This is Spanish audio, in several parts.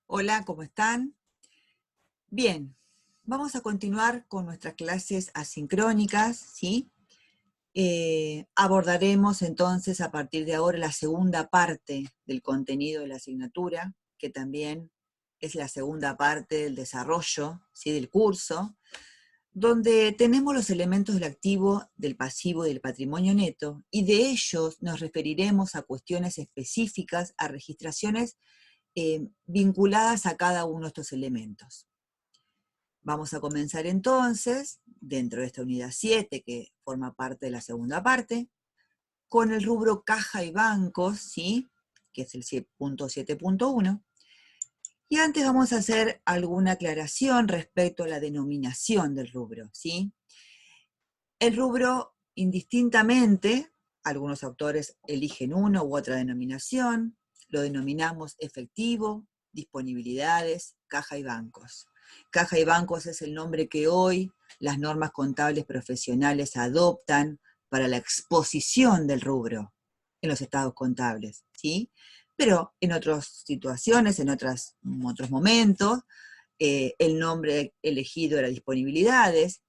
Hola, ¿cómo están? Bien, vamos a continuar con nuestras clases asincrónicas, ¿sí? Abordaremos entonces a partir de ahora la segunda parte del contenido de la asignatura, que también es la segunda parte del desarrollo, ¿sí? Del curso, donde tenemos los elementos del activo, del pasivo y del patrimonio neto, y de ellos nos referiremos a cuestiones específicas, a registraciones vinculadas a cada uno de estos elementos. Vamos a comenzar entonces, dentro de esta unidad 7, que forma parte de la segunda parte, con el rubro caja y bancos, ¿sí? Que es el 7.7.1. Y antes vamos a hacer alguna aclaración respecto a la denominación del rubro, ¿sí? El rubro, indistintamente, algunos autores eligen una u otra denominación, lo denominamos efectivo, disponibilidades, caja y bancos. Caja y bancos es el nombre que hoy las normas contables profesionales adoptan para la exposición del rubro en los estados contables, ¿sí? Pero en otras situaciones, en otros momentos, el nombre elegido era disponibilidades,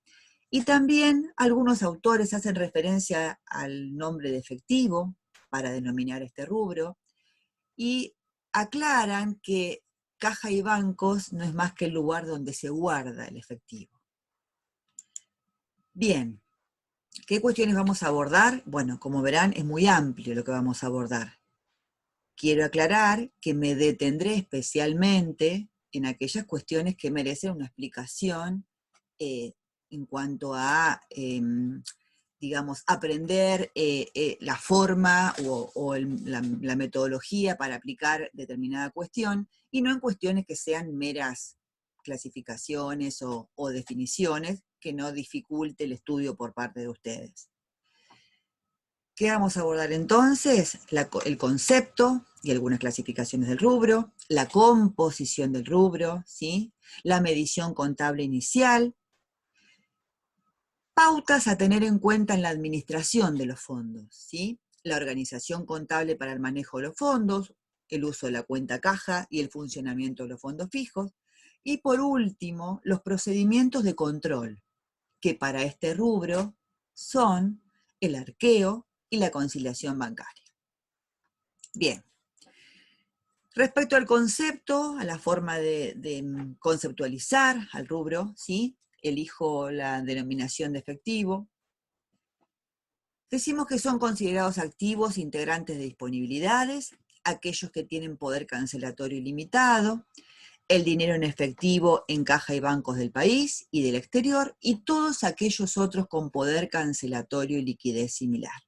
y también algunos autores hacen referencia al nombre de efectivo para denominar este rubro y aclaran que caja y bancos no es más que el lugar donde se guarda el efectivo. Bien, ¿qué cuestiones vamos a abordar? Bueno, como verán, es muy amplio lo que vamos a abordar. Quiero aclarar que me detendré especialmente en aquellas cuestiones que merecen una explicación en cuanto a digamos, aprender la forma o la metodología para aplicar determinada cuestión, y no en cuestiones que sean meras clasificaciones o definiciones que no dificulte el estudio por parte de ustedes. ¿Qué vamos a abordar entonces? El concepto y algunas clasificaciones del rubro, la composición del rubro, ¿sí? La medición contable inicial, pautas a tener en cuenta en la administración de los fondos, ¿sí? La organización contable para el manejo de los fondos, el uso de la cuenta caja y el funcionamiento de los fondos fijos. Y por último, los procedimientos de control, que para este rubro son el arqueo y la conciliación bancaria. Bien. Respecto al concepto, a la forma de conceptualizar al rubro, ¿sí? Elijo la denominación de efectivo. Decimos que son considerados activos integrantes de disponibilidades, aquellos que tienen poder cancelatorio ilimitado, el dinero en efectivo en caja y bancos del país y del exterior, y todos aquellos otros con poder cancelatorio y liquidez similar.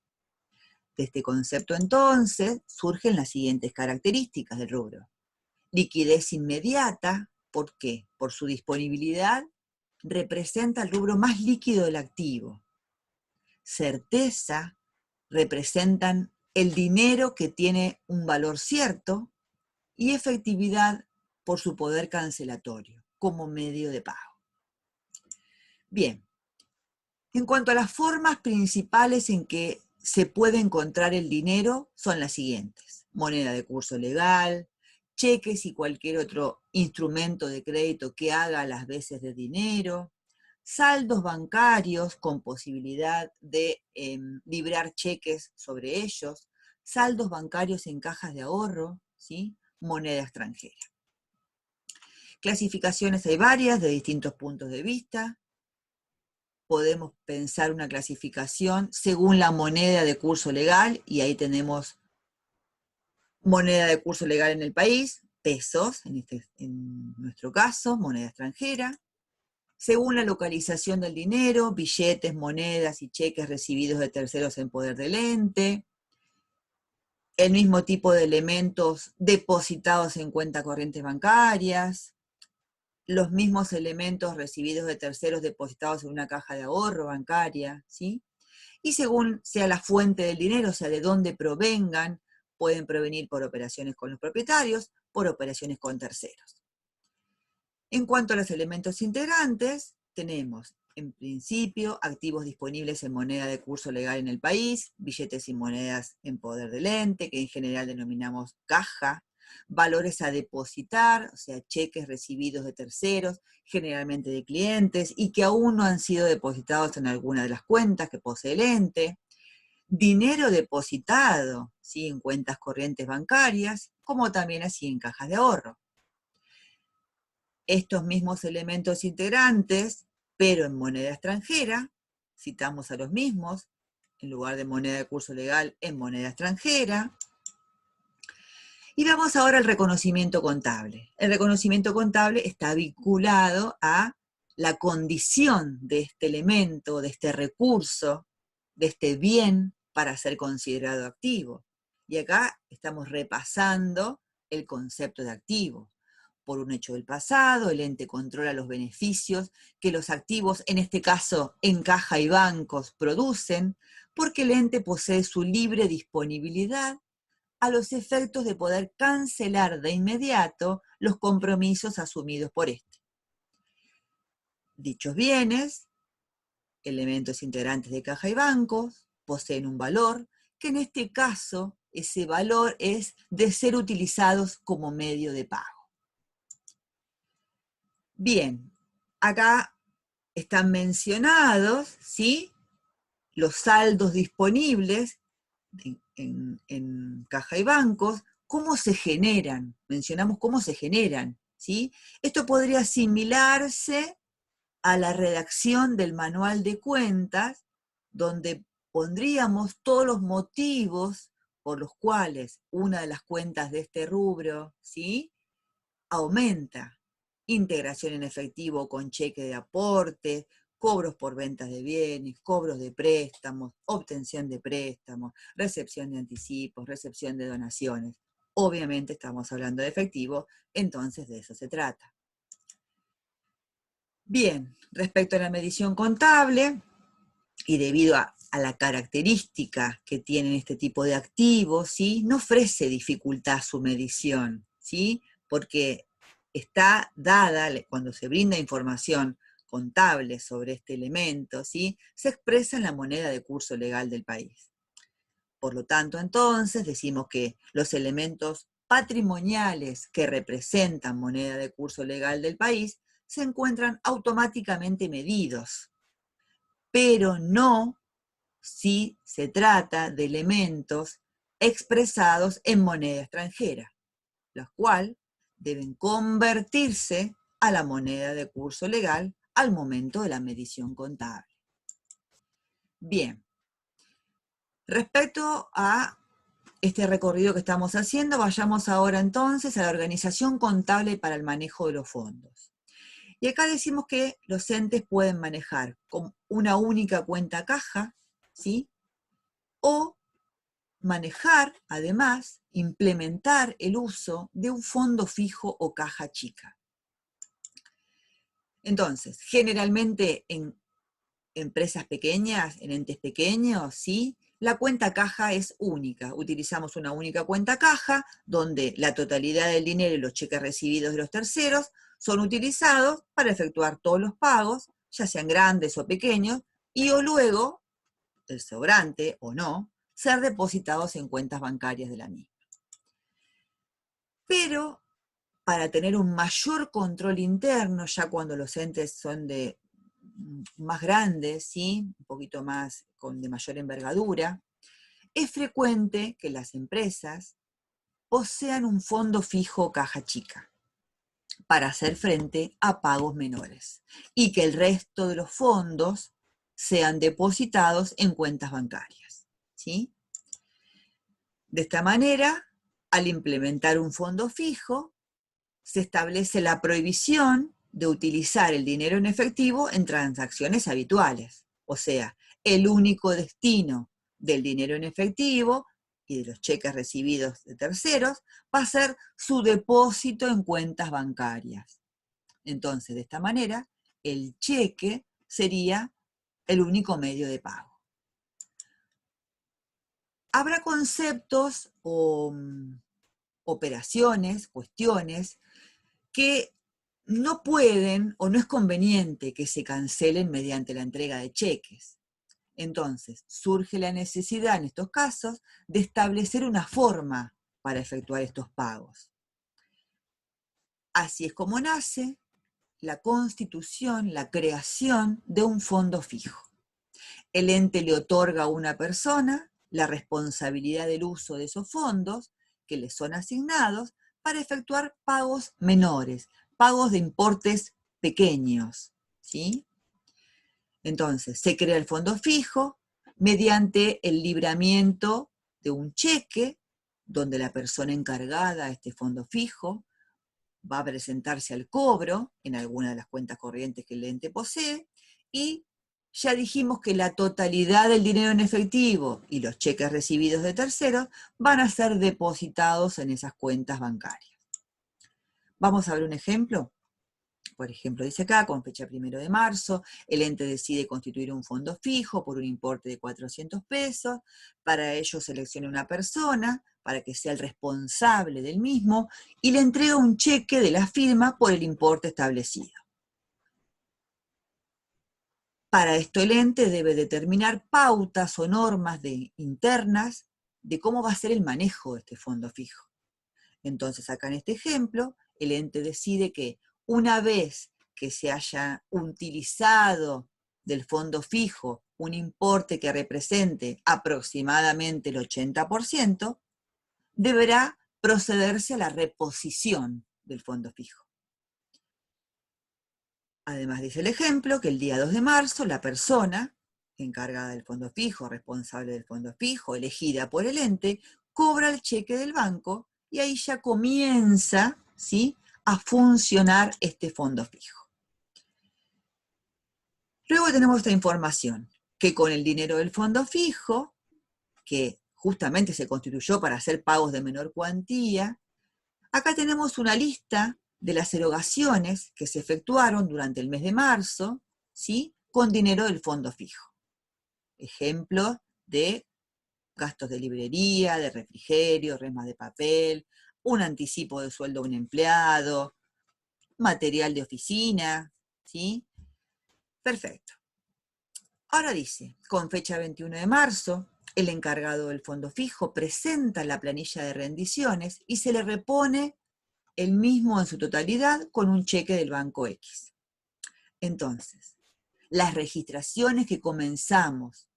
De este concepto, entonces, surgen las siguientes características del rubro. Liquidez inmediata, ¿por qué? Por su disponibilidad, representa el rubro más líquido del activo. Certeza, representan el dinero que tiene un valor cierto, y efectividad por su poder cancelatorio como medio de pago. Bien, en cuanto a las formas principales en que se puede encontrar el dinero, son las siguientes: moneda de curso legal, cheques y cualquier otro instrumento de crédito que haga las veces de dinero, saldos bancarios con posibilidad de librar cheques sobre ellos, saldos bancarios en cajas de ahorro, ¿sí? Moneda extranjera. Clasificaciones hay varias de distintos puntos de vista. Podemos pensar una clasificación según la moneda de curso legal, y ahí tenemos moneda de curso legal en el país, pesos, en nuestro caso, moneda extranjera. Según la localización del dinero, billetes, monedas y cheques recibidos de terceros en poder del ente. El mismo tipo de elementos depositados en cuentas corrientes bancarias. Los mismos elementos recibidos de terceros depositados en una caja de ahorro bancaria, ¿sí? Y según sea la fuente del dinero, o sea, de dónde provengan, pueden provenir por operaciones con los propietarios, por operaciones con terceros. En cuanto a los elementos integrantes, tenemos, en principio, activos disponibles en moneda de curso legal en el país, billetes y monedas en poder del ente, que en general denominamos caja, valores a depositar, o sea, cheques recibidos de terceros, generalmente de clientes, y que aún no han sido depositados en alguna de las cuentas que posee el ente, dinero depositado, ¿sí?, en cuentas corrientes bancarias, como también así en cajas de ahorro. Estos mismos elementos integrantes, pero en moneda extranjera, citamos a los mismos, en lugar de moneda de curso legal, en moneda extranjera. Y vamos ahora al reconocimiento contable. El reconocimiento contable está vinculado a la condición de este elemento, de este recurso, de este bien para ser considerado activo. Y acá estamos repasando el concepto de activo. Por un hecho del pasado, el ente controla los beneficios que los activos, en este caso en caja y bancos, producen, porque el ente posee su libre disponibilidad a los efectos de poder cancelar de inmediato los compromisos asumidos por este. Dichos bienes, elementos integrantes de caja y bancos, poseen un valor, que en este caso ese valor es de ser utilizados como medio de pago. Bien, acá están mencionados, ¿sí?, los saldos disponibles en caja y bancos, cómo se generan, mencionamos cómo se generan, ¿sí? Esto podría asimilarse a la redacción del manual de cuentas, donde pondríamos todos los motivos por los cuales una de las cuentas de este rubro, ¿sí?, aumenta. Integración en efectivo con cheque de aporte, cobros por ventas de bienes, cobros de préstamos, obtención de préstamos, recepción de anticipos, recepción de donaciones. Obviamente estamos hablando de efectivo, entonces de eso se trata. Bien, respecto a la medición contable, y debido a la característica que tienen este tipo de activos, ¿sí?, no ofrece dificultad su medición, ¿sí?, porque está dada, cuando se brinda información contable sobre este elemento, ¿sí?, se expresa en la moneda de curso legal del país. Por lo tanto, entonces, decimos que los elementos patrimoniales que representan moneda de curso legal del país se encuentran automáticamente medidos, pero no si se trata de elementos expresados en moneda extranjera, los cuales deben convertirse a la moneda de curso legal al momento de la medición contable. Bien, respecto a este recorrido que estamos haciendo, vayamos ahora entonces a la organización contable para el manejo de los fondos. Y acá decimos que los entes pueden manejar con una única cuenta caja, ¿sí?, o manejar, además, implementar el uso de un fondo fijo o caja chica. Entonces, generalmente en empresas pequeñas, en entes pequeños, ¿sí?, la cuenta caja es única. Utilizamos una única cuenta caja donde la totalidad del dinero y los cheques recibidos de los terceros son utilizados para efectuar todos los pagos, ya sean grandes o pequeños, y o luego, el sobrante o no, ser depositados en cuentas bancarias de la misma. Pero para tener un mayor control interno, ya cuando los entes son más grandes, ¿sí?, un poquito más de mayor envergadura, es frecuente que las empresas posean un fondo fijo o caja chica para hacer frente a pagos menores y que el resto de los fondos sean depositados en cuentas bancarias, ¿sí? De esta manera, al implementar un fondo fijo, se establece la prohibición de utilizar el dinero en efectivo en transacciones habituales. O sea, el único destino del dinero en efectivo y de los cheques recibidos de terceros va a ser su depósito en cuentas bancarias. Entonces, de esta manera, el cheque sería el único medio de pago. Habrá conceptos o operaciones, cuestiones, que no pueden o no es conveniente que se cancelen mediante la entrega de cheques. Entonces, surge la necesidad en estos casos de establecer una forma para efectuar estos pagos. Así es como nace la constitución, la creación de un fondo fijo. El ente le otorga a una persona la responsabilidad del uso de esos fondos que le son asignados para efectuar pagos menores, pagos de importes pequeños, ¿sí? Entonces, se crea el fondo fijo mediante el libramiento de un cheque donde la persona encargada a este fondo fijo va a presentarse al cobro en alguna de las cuentas corrientes que el ente posee y ya dijimos que la totalidad del dinero en efectivo y los cheques recibidos de terceros van a ser depositados en esas cuentas bancarias. Vamos a ver un ejemplo. Por ejemplo, dice acá, con fecha 1 de marzo, el ente decide constituir un fondo fijo por un importe de 400 pesos. Para ello selecciona una persona para que sea el responsable del mismo y le entrega un cheque de la firma por el importe establecido. Para esto el ente debe determinar pautas o normas internas de cómo va a ser el manejo de este fondo fijo. Entonces, acá en este ejemplo, el ente decide que una vez que se haya utilizado del fondo fijo un importe que represente aproximadamente el 80%, deberá procederse a la reposición del fondo fijo. Además dice el ejemplo que el día 2 de marzo la persona encargada del fondo fijo, responsable del fondo fijo, elegida por el ente, cobra el cheque del banco y ahí ya comienza, ¿sí?, a funcionar este fondo fijo. Luego tenemos esta información, que con el dinero del fondo fijo, que justamente se constituyó para hacer pagos de menor cuantía, acá tenemos una lista de las erogaciones que se efectuaron durante el mes de marzo, ¿sí?, con dinero del fondo fijo. Ejemplos de gastos de librería, de refrigerio, remas de papel, un anticipo de sueldo a un empleado, material de oficina, ¿sí? Perfecto. Ahora dice, con fecha 21 de marzo, el encargado del fondo fijo presenta la planilla de rendiciones y se le repone el mismo en su totalidad con un cheque del banco X. Entonces, las registraciones que comenzamos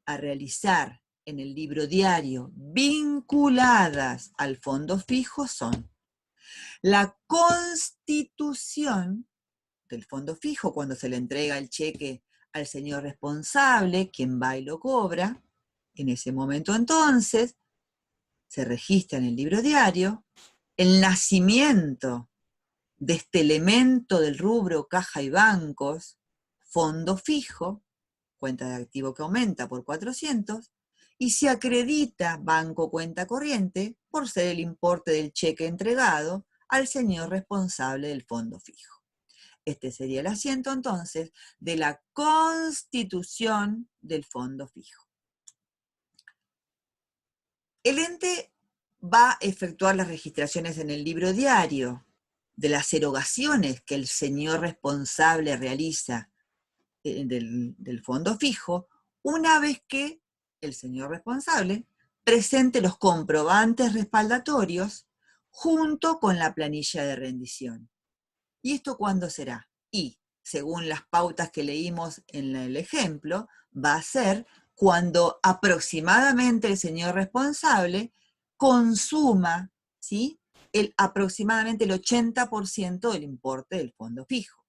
a realizar en el libro diario vinculadas al fondo fijo son la constitución del fondo fijo cuando se le entrega el cheque al señor responsable, quien va y lo cobra. En ese momento entonces se registra en el libro diario el nacimiento de este elemento del rubro caja y bancos, fondo fijo, cuenta de activo que aumenta por 400, y se acredita banco cuenta corriente por ser el importe del cheque entregado al señor responsable del fondo fijo. Este sería el asiento entonces de la constitución del fondo fijo. El ente va a efectuar las registraciones en el libro diario de las erogaciones que el señor responsable realiza del fondo fijo, una vez que el señor responsable presente los comprobantes respaldatorios junto con la planilla de rendición. ¿Y esto cuándo será? Y, según las pautas que leímos en el ejemplo, va a ser cuando aproximadamente el señor responsable consuma, ¿sí?, aproximadamente el 80% del importe del fondo fijo.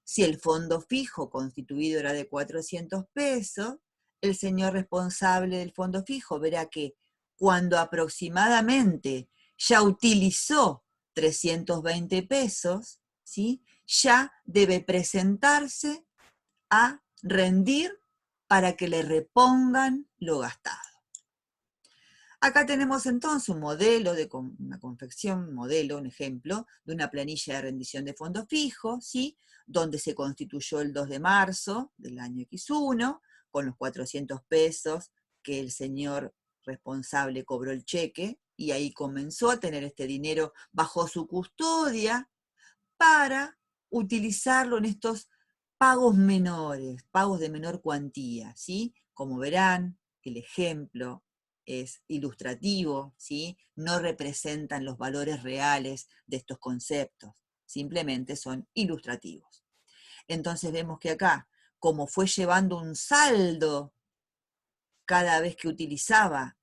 Si el fondo fijo constituido era de 400 pesos, el señor responsable del fondo fijo verá que cuando aproximadamente ya utilizó 320 pesos, ¿sí?, ya debe presentarse a rendir para que le repongan lo gastado. Acá tenemos entonces un modelo de una confección, un modelo, un ejemplo, de una planilla de rendición de fondo fijo, ¿sí?, donde se constituyó el 2 de marzo del año X1, con los 400 pesos que el señor responsable cobró el cheque, y ahí comenzó a tener este dinero bajo su custodia para utilizarlo en estos pagos menores, pagos de menor cuantía, ¿sí? Como verán, el ejemplo es ilustrativo, ¿sí? No representan los valores reales de estos conceptos, simplemente son ilustrativos. Entonces vemos que acá, como fue llevando un saldo cada vez que utilizaba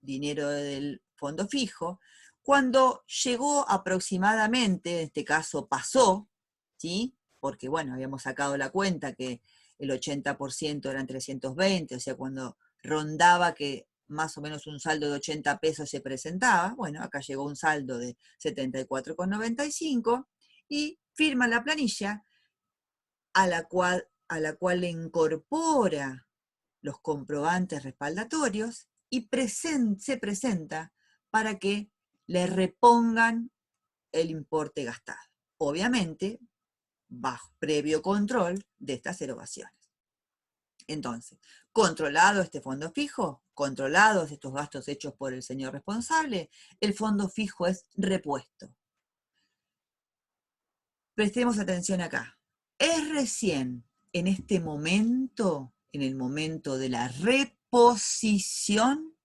dinero del fondo fijo, cuando llegó aproximadamente, en este caso pasó, ¿sí? Porque bueno, habíamos sacado la cuenta que el 80% eran 320, o sea, cuando rondaba que más o menos un saldo de 80 pesos se presentaba, bueno, acá llegó un saldo de 74,95 y firma la planilla a la cual le incorpora los comprobantes respaldatorios y se presenta para que le repongan el importe gastado. Obviamente, bajo previo control de estas erogaciones. Entonces, controlado este fondo fijo, controlados estos gastos hechos por el señor responsable, el fondo fijo es repuesto. Prestemos atención acá. Es recién en este momento, en el momento de la reposición,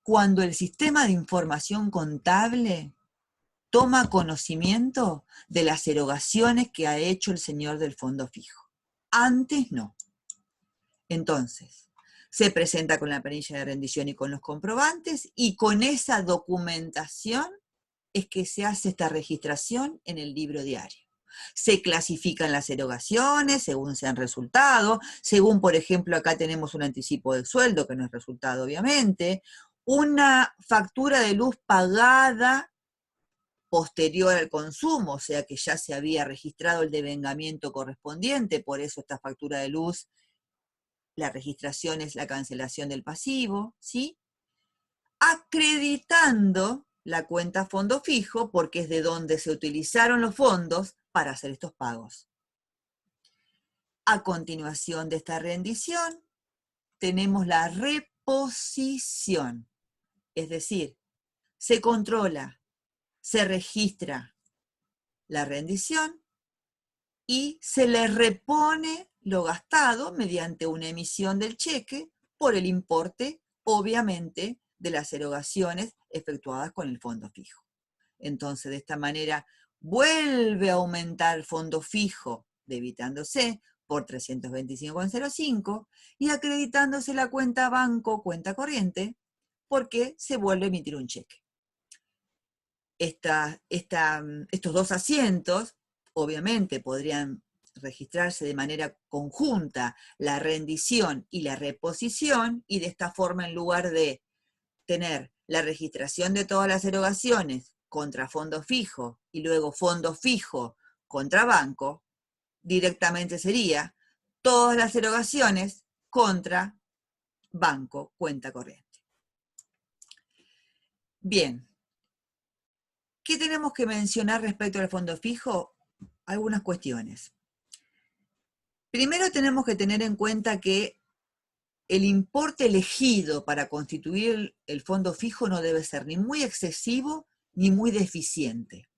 cuando el sistema de información contable toma conocimiento de las erogaciones que ha hecho el señor del fondo fijo. Antes no. Entonces, se presenta con la planilla de rendición y con los comprobantes, y con esa documentación es que se hace esta registración en el libro diario. Se clasifican las erogaciones según sean resultado, según, por ejemplo, acá tenemos un anticipo de sueldo, que no es resultado, obviamente, una factura de luz pagada posterior al consumo, o sea que ya se había registrado el devengamiento correspondiente, por eso esta factura de luz, la registración es la cancelación del pasivo, ¿sí? Acreditando la cuenta fondo fijo, porque es de donde se utilizaron los fondos para hacer estos pagos. A continuación de esta rendición, tenemos la reposición, es decir, se controla, se registra la rendición y se le repone lo gastado mediante una emisión del cheque por el importe, obviamente, de las erogaciones efectuadas con el fondo fijo. Entonces, de esta manera, vuelve a aumentar el fondo fijo, debitándose por 325,05 y acreditándose la cuenta banco, cuenta corriente, porque se vuelve a emitir un cheque. Estos dos asientos, obviamente, podrían registrarse de manera conjunta la rendición y la reposición, y de esta forma, en lugar de tener la registración de todas las erogaciones contra fondo fijo y luego fondo fijo contra banco, directamente sería todas las erogaciones contra banco, cuenta corriente. Bien, ¿qué tenemos que mencionar respecto al fondo fijo? Algunas cuestiones. Primero tenemos que tener en cuenta que el importe elegido para constituir el fondo fijo no debe ser ni muy excesivo ni muy deficiente.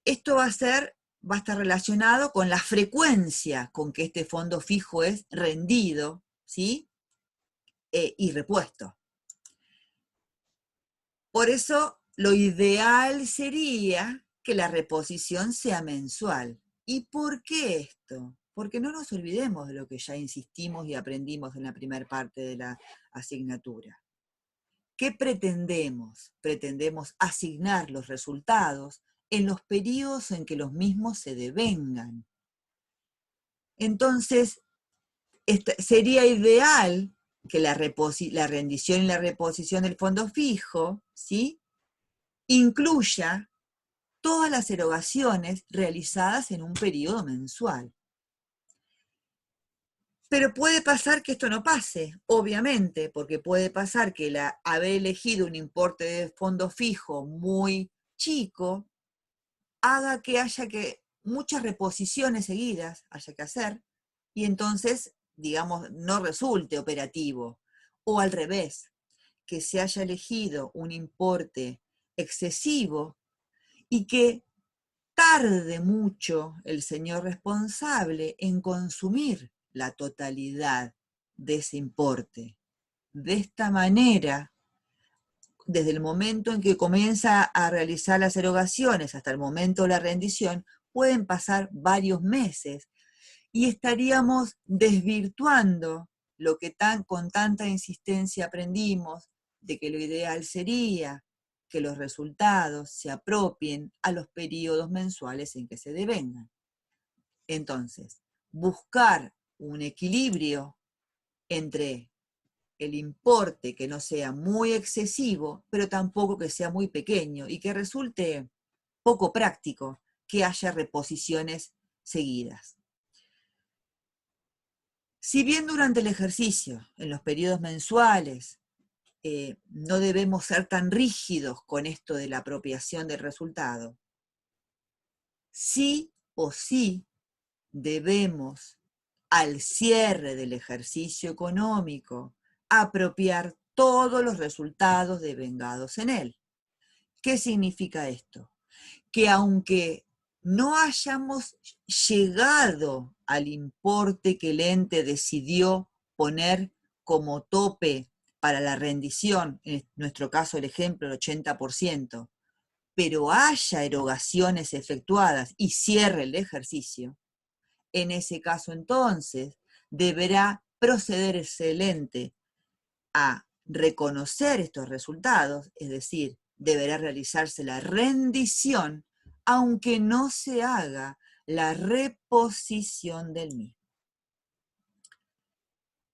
Esto va a estar relacionado con la frecuencia con que este fondo fijo es rendido, ¿sí? Y repuesto. Por eso, lo ideal sería que la reposición sea mensual. ¿Y por qué esto? Porque no nos olvidemos de lo que ya insistimos y aprendimos en la primera parte de la asignatura. ¿Qué pretendemos? Pretendemos asignar los resultados en los periodos en que los mismos se devengan. Entonces, sería ideal que la rendición y la reposición del fondo fijo, ¿sí?, incluya todas las erogaciones realizadas en un periodo mensual. Pero puede pasar que esto no pase, obviamente, porque puede pasar que haber elegido un importe de fondo fijo muy chico haga que haya muchas reposiciones seguidas haya que hacer, y entonces, digamos, no resulte operativo. O al revés, que se haya elegido un importe excesivo y que tarde mucho el señor responsable en consumir la totalidad de ese importe. de esta manera, desde el momento en que comienza a realizar las erogaciones hasta el momento de la rendición, pueden pasar varios meses y estaríamos desvirtuando lo que con tanta insistencia aprendimos, de que lo ideal sería que los resultados se apropien a los periodos mensuales en que se devengan. Entonces, buscar un equilibrio entre el importe que no sea muy excesivo, pero tampoco que sea muy pequeño y que resulte poco práctico que haya reposiciones seguidas. Si bien durante el ejercicio, en los periodos mensuales, no debemos ser tan rígidos con esto de la apropiación del resultado, sí o sí debemos, al cierre del ejercicio económico, apropiar todos los resultados devengados en él. ¿Qué significa esto? Que aunque no hayamos llegado al importe que el ente decidió poner como tope para la rendición, en nuestro caso el ejemplo, el 80%, pero haya erogaciones efectuadas y cierre el ejercicio, en ese caso entonces deberá proceder ese ente a reconocer estos resultados, es decir, deberá realizarse la rendición, aunque no se haga la reposición del mismo.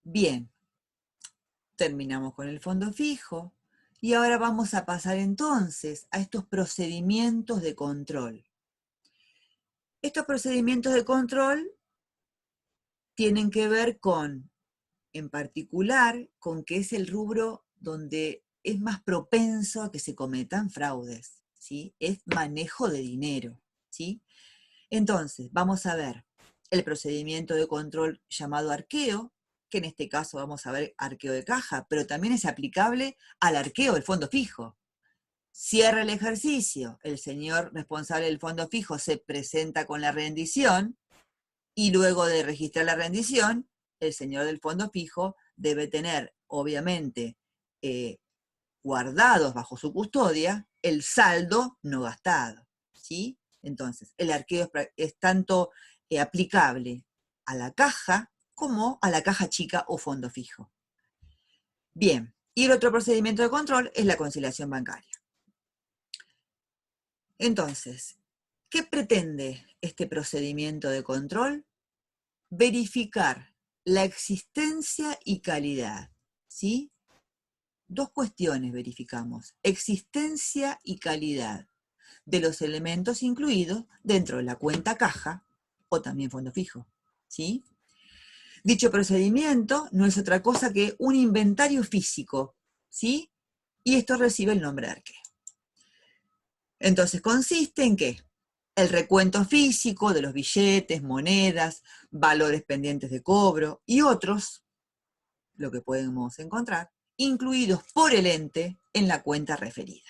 Bien, terminamos con el fondo fijo y ahora vamos a pasar entonces a estos procedimientos de control. Estos procedimientos de control tienen que ver con, en particular, con que es el rubro donde es más propenso a que se cometan fraudes, ¿sí? Es manejo de dinero, ¿sí? Entonces, vamos a ver el procedimiento de control llamado arqueo, que en este caso vamos a ver arqueo de caja, pero también es aplicable al arqueo del fondo fijo. Cierra el ejercicio, el señor responsable del fondo fijo se presenta con la rendición y luego de registrar la rendición, el señor del fondo fijo debe tener, obviamente, guardados bajo su custodia el saldo no gastado, ¿sí? Entonces, el arqueo es tanto aplicable a la caja como a la caja chica o fondo fijo. Bien, y el otro procedimiento de control es la conciliación bancaria. Entonces, ¿qué pretende este procedimiento de control? Verificar la existencia y calidad, ¿sí? Dos cuestiones verificamos: existencia y calidad de los elementos incluidos dentro de la cuenta caja o también fondo fijo, ¿sí? Dicho procedimiento no es otra cosa que un inventario físico, ¿sí? Y esto recibe el nombre de arqueo. Entonces consiste en ¿qué? El recuento físico de los billetes, monedas, valores pendientes de cobro y otros, lo que podemos encontrar, incluidos por el ente en la cuenta referida.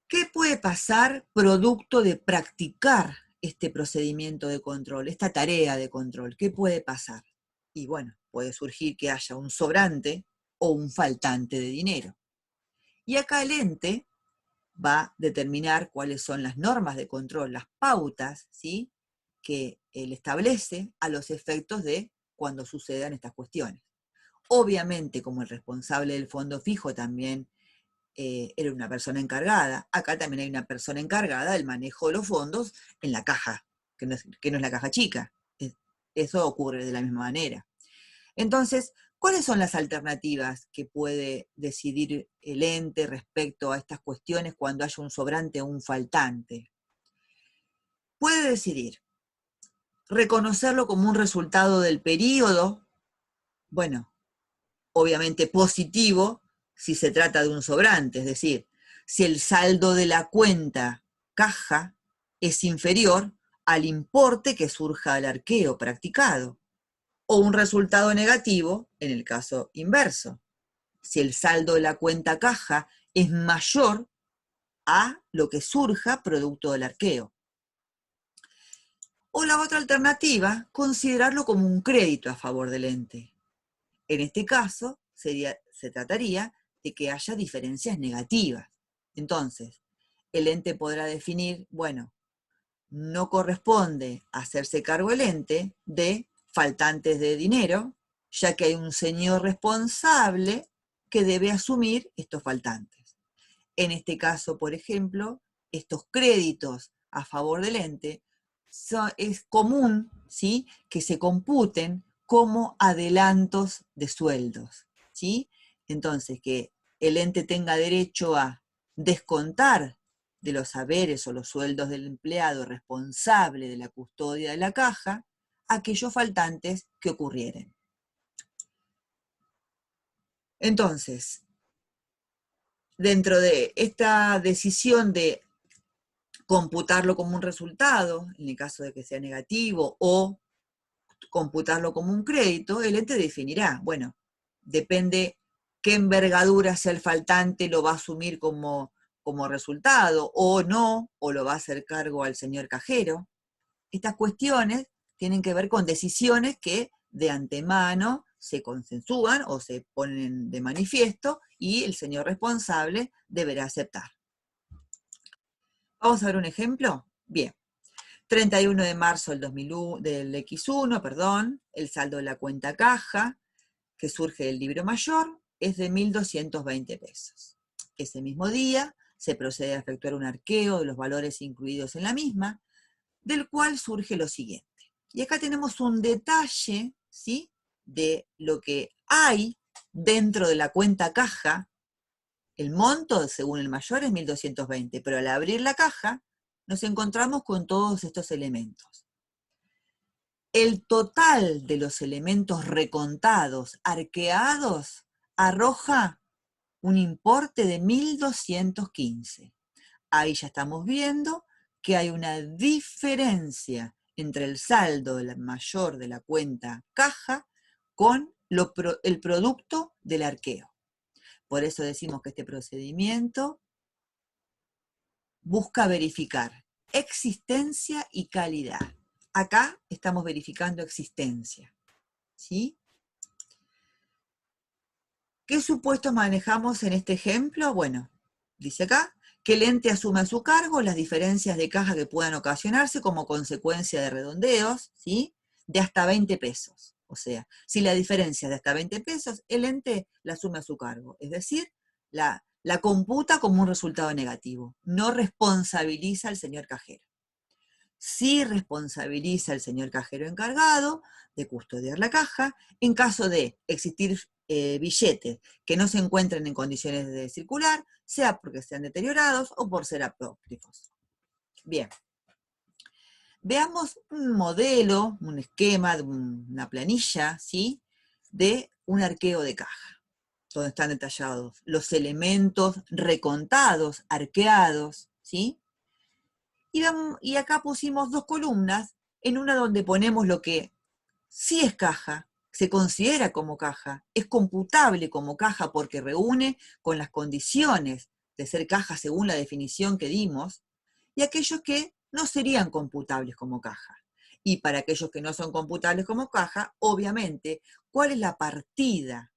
¿Qué puede pasar producto de practicar este procedimiento de control, esta tarea de control? ¿Qué puede pasar? Y bueno, puede surgir que haya un sobrante o un faltante de dinero. Y acá el ente va a determinar cuáles son las normas de control, las pautas, ¿sí?, que él establece a los efectos de cuando sucedan estas cuestiones. Obviamente, como el responsable del fondo fijo también era una persona encargada, acá también hay una persona encargada del manejo de los fondos en la caja, que no es la caja chica. Eso ocurre de la misma manera. Entonces, ¿cuáles son las alternativas que puede decidir el ente respecto a estas cuestiones cuando haya un sobrante o un faltante? Puede decidir reconocerlo como un resultado del periodo, bueno, obviamente positivo si se trata de un sobrante, es decir, si el saldo de la cuenta caja es inferior al importe que surja del arqueo practicado, o un resultado negativo en el caso inverso, si el saldo de la cuenta caja es mayor a lo que surja producto del arqueo. O la otra alternativa, considerarlo como un crédito a favor del ente. En este caso, se trataría de que haya diferencias negativas. Entonces, el ente podrá definir, bueno, no corresponde hacerse cargo el ente de faltantes de dinero, ya que hay un señor responsable que debe asumir estos faltantes. En este caso, por ejemplo, estos créditos a favor del ente, es común, ¿sí?, que se computen como adelantos de sueldos, ¿sí? Entonces, que el ente tenga derecho a descontar de los haberes o los sueldos del empleado responsable de la custodia de la caja aquellos faltantes que ocurrieren. Entonces, dentro de esta decisión de computarlo como un resultado, en el caso de que sea negativo, o computarlo como un crédito, el ente definirá, bueno, depende qué envergadura sea el faltante, lo va a asumir como resultado, o no, o lo va a hacer cargo al señor cajero. Estas cuestiones tienen que ver con decisiones que de antemano se consensúan o se ponen de manifiesto y el señor responsable deberá aceptar. Vamos a ver un ejemplo. Bien. 31 de marzo del X1, perdón, el saldo de la cuenta caja que surge del libro mayor es de 1.220 pesos. Ese mismo día se procede a efectuar un arqueo de los valores incluidos en la misma, del cual surge lo siguiente. Y acá tenemos un detalle, ¿sí?, de lo que hay dentro de la cuenta caja. El monto, según el mayor, es 1.220, pero al abrir la caja nos encontramos con todos estos elementos. El total de los elementos recontados, arqueados, arroja un importe de 1.215. Ahí ya estamos viendo que hay una diferencia entre el saldo mayor de la cuenta caja con el producto del arqueo. Por eso decimos que este procedimiento busca verificar existencia y calidad. Acá estamos verificando existencia, ¿sí? ¿Qué supuestos manejamos en este ejemplo? Bueno, dice acá que el ente asume a su cargo las diferencias de caja que puedan ocasionarse como consecuencia de redondeos, ¿sí?, de hasta 20 pesos. O sea, si la diferencia es de hasta 20 pesos, el ente la asume a su cargo. Es decir, la computa como un resultado negativo. No responsabiliza al señor cajero. Sí responsabiliza al señor cajero encargado de custodiar la caja en caso de existir billetes que no se encuentren en condiciones de circular, sea porque sean deteriorados o por ser apócrifos. Bien. Veamos un modelo, un esquema, una planilla, ¿sí?, de un arqueo de caja, donde están detallados los elementos recontados, arqueados, ¿sí? Y acá pusimos dos columnas, en una donde ponemos lo que sí es caja, se considera como caja, es computable como caja porque reúne con las condiciones de ser caja según la definición que dimos, y aquellos que no serían computables como caja. Y para aquellos que no son computables como caja, obviamente, ¿cuál es la partida?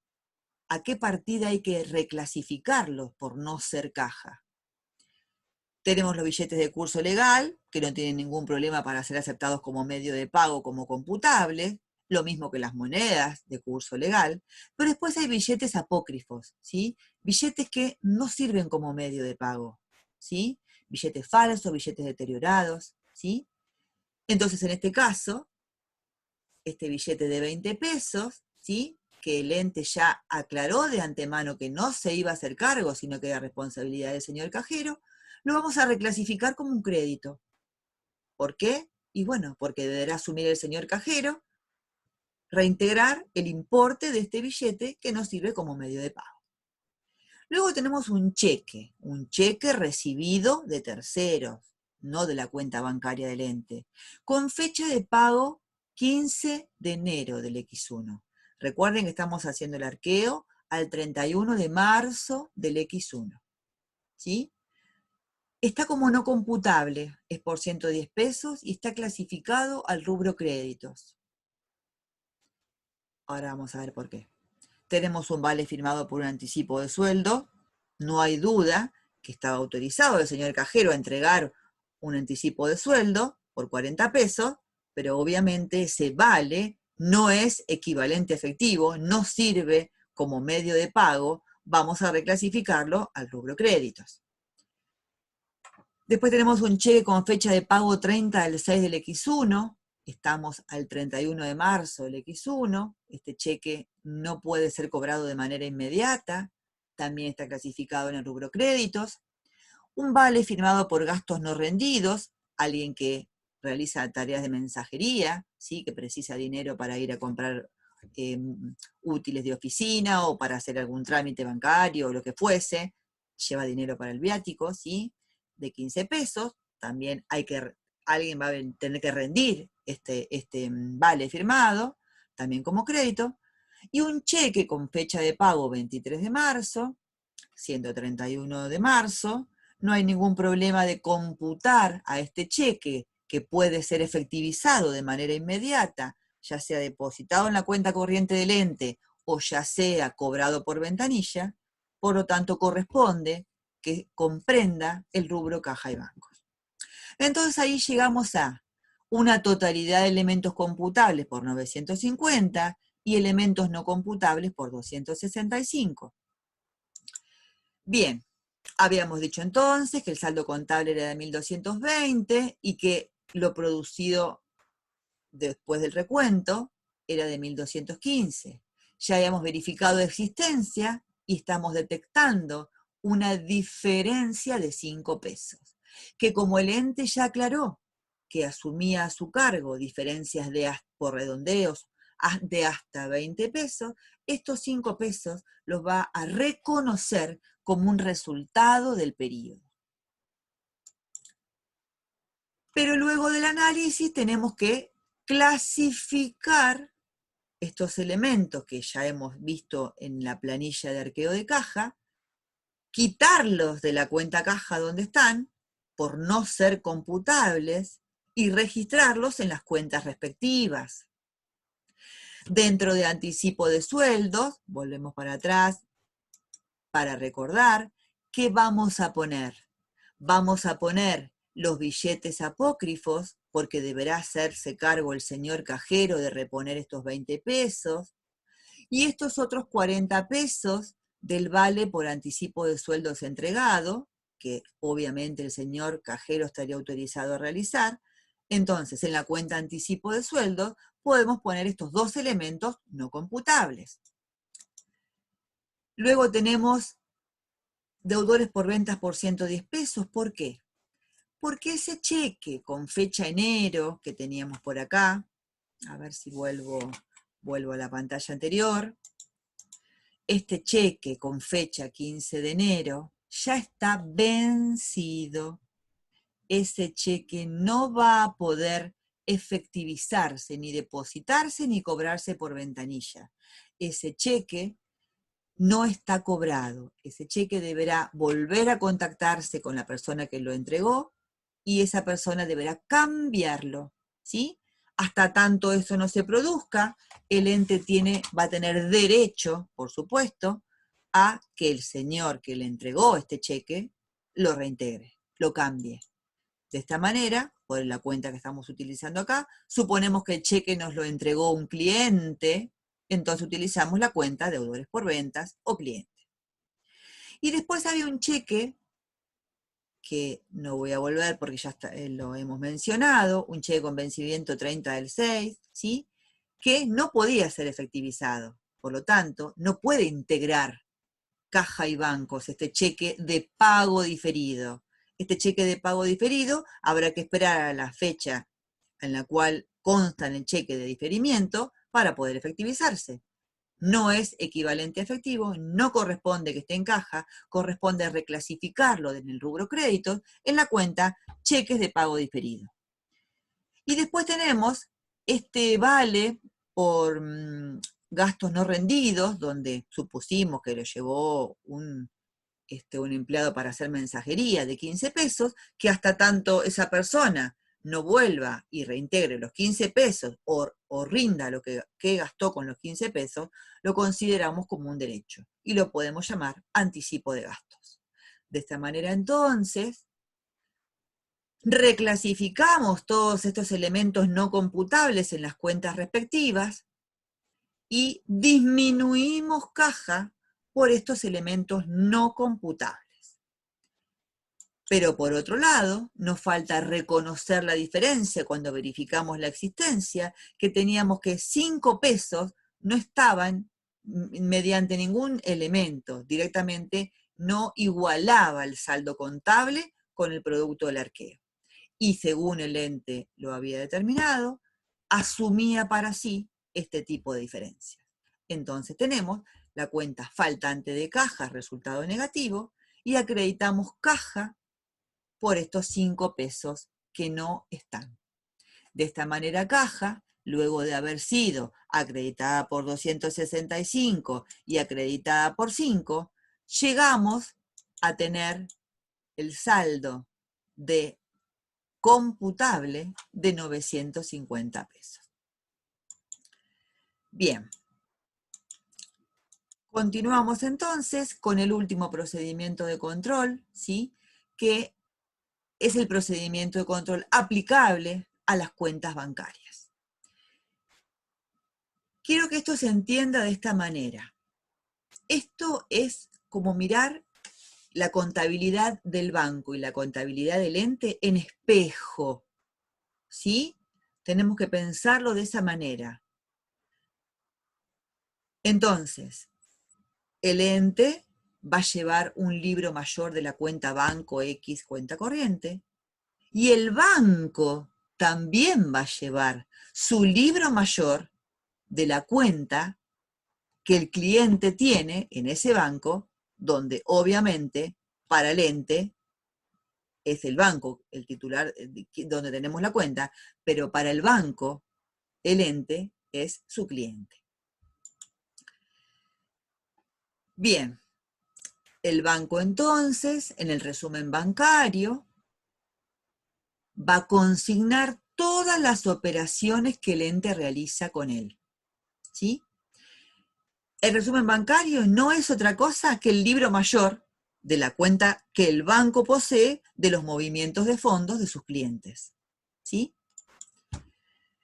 ¿A qué partida hay que reclasificarlos por no ser caja? Tenemos los billetes de curso legal, que no tienen ningún problema para ser aceptados como medio de pago, como computables, lo mismo que las monedas de curso legal, pero después hay billetes apócrifos, ¿sí? Billetes que no sirven como medio de pago, ¿sí? Billetes falsos, billetes deteriorados, ¿sí? Entonces, en este caso, este billete de 20 pesos, ¿sí?, que el ente ya aclaró de antemano que no se iba a hacer cargo, sino que era responsabilidad del señor cajero, lo vamos a reclasificar como un crédito. ¿Por qué? Y bueno, porque deberá asumir el señor cajero, reintegrar el importe de este billete que nos sirve como medio de pago. Luego tenemos un cheque recibido de terceros, no de la cuenta bancaria del ente, con fecha de pago 15 de enero del X1. Recuerden que estamos haciendo el arqueo al 31 de marzo del X1, ¿sí? Está como no computable, es por 110 pesos y está clasificado al rubro créditos. Ahora vamos a ver por qué. tenemos un vale firmado por un anticipo de sueldo, no hay duda que estaba autorizado el señor cajero a entregar un anticipo de sueldo por 40 pesos, pero obviamente ese vale no es equivalente a efectivo, no sirve como medio de pago, vamos a reclasificarlo al rubro créditos. Después tenemos un cheque con fecha de pago 30 del 6 del X1, estamos al 31 de marzo del X1, este cheque no puede ser cobrado de manera inmediata, también está clasificado en el rubro créditos. Un vale firmado por gastos no rendidos, alguien que realiza tareas de mensajería, ¿sí? Que precisa dinero para ir a comprar útiles de oficina o para hacer algún trámite bancario o lo que fuese, lleva dinero para el viático, ¿sí? De 15 pesos, también alguien va a tener que rendir este vale firmado, también como crédito, y un cheque con fecha de pago 23 de marzo, siendo 31 de marzo, no hay ningún problema de computar a este cheque que puede ser efectivizado de manera inmediata, ya sea depositado en la cuenta corriente del ente o ya sea cobrado por ventanilla, por lo tanto corresponde que comprenda el rubro caja y bancos. Entonces ahí llegamos a una totalidad de elementos computables por 950 y elementos no computables por 265. Bien, habíamos dicho entonces que el saldo contable era de 1.220 y que lo producido después del recuento era de 1.215. Ya habíamos verificado existencia y estamos detectando una diferencia de 5 pesos, que como el ente ya aclaró que asumía a su cargo diferencias por redondeos de hasta 20 pesos, estos 5 pesos los va a reconocer como un resultado del periodo. Pero luego del análisis tenemos que clasificar estos elementos que ya hemos visto en la planilla de arqueo de caja, quitarlos de la cuenta caja donde están, por no ser computables, y registrarlos en las cuentas respectivas. Dentro de anticipo de sueldos, volvemos para atrás para recordar, ¿qué vamos a poner? Vamos a poner los billetes apócrifos, porque deberá hacerse cargo el señor cajero de reponer estos 20 pesos, y estos otros 40 pesos del vale por anticipo de sueldos entregado, que obviamente el señor cajero estaría autorizado a realizar. Entonces, en la cuenta anticipo de sueldos, podemos poner estos dos elementos no computables. Luego tenemos deudores por ventas por 110 pesos. ¿Por qué? Porque ese cheque con fecha enero que teníamos por acá, a ver si vuelvo a la pantalla anterior, este cheque con fecha 15 de enero ya está vencido. Ese cheque no va a poder efectivizarse, ni depositarse, ni cobrarse por ventanilla. Ese cheque no está cobrado. Ese cheque deberá volver a contactarse con la persona que lo entregó y esa persona deberá cambiarlo, ¿sí? Hasta tanto eso no se produzca, el ente va a tener derecho, por supuesto, a que el señor que le entregó este cheque lo reintegre, lo cambie. De esta manera, por la cuenta que estamos utilizando acá, suponemos que el cheque nos lo entregó un cliente, entonces utilizamos la cuenta deudores por ventas o cliente. Y después había un cheque que no voy a volver porque ya lo hemos mencionado, un cheque con vencimiento 30 del 6, ¿sí? Que no podía ser efectivizado. Por lo tanto, no puede integrar caja y bancos este cheque de pago diferido. Este cheque de pago diferido habrá que esperar a la fecha en la cual consta en el cheque de diferimiento para poder efectivizarse. No es equivalente a efectivo, no corresponde que esté en caja, corresponde reclasificarlo en el rubro créditos en la cuenta cheques de pago diferido. Y después tenemos este vale por gastos no rendidos, donde supusimos que lo llevó un empleado para hacer mensajería de 15 pesos, que hasta tanto esa persona no vuelva y reintegre los 15 pesos o rinda lo que gastó con los 15 pesos, lo consideramos como un derecho y lo podemos llamar anticipo de gastos. De esta manera, entonces, reclasificamos todos estos elementos no computables en las cuentas respectivas y disminuimos caja por estos elementos no computables. Pero por otro lado, nos falta reconocer la diferencia cuando verificamos la existencia, que teníamos que 5 pesos no estaban mediante ningún elemento, directamente no igualaba el saldo contable con el producto del arqueo. Y según el ente lo había determinado, asumía para sí este tipo de diferencias. Entonces tenemos la cuenta faltante de caja, resultado negativo, y acreditamos caja por estos 5 pesos que no están. De esta manera, caja, luego de haber sido acreditada por 265 y acreditada por 5, llegamos a tener el saldo de computable de 950 pesos. Bien. Continuamos entonces con el último procedimiento de control, ¿sí? Que es el procedimiento de control aplicable a las cuentas bancarias. Quiero que esto se entienda de esta manera. Esto es como mirar la contabilidad del banco y la contabilidad del ente en espejo, ¿sí? Tenemos que pensarlo de esa manera. Entonces, el ente va a llevar un libro mayor de la cuenta banco X, cuenta corriente, y el banco también va a llevar su libro mayor de la cuenta que el cliente tiene en ese banco, donde obviamente para el ente es el banco, el titular, donde tenemos la cuenta, pero para el banco, el ente es su cliente. Bien, el banco entonces, en el resumen bancario, va a consignar todas las operaciones que el ente realiza con él, ¿sí? El resumen bancario no es otra cosa que el libro mayor de la cuenta que el banco posee de los movimientos de fondos de sus clientes, ¿sí?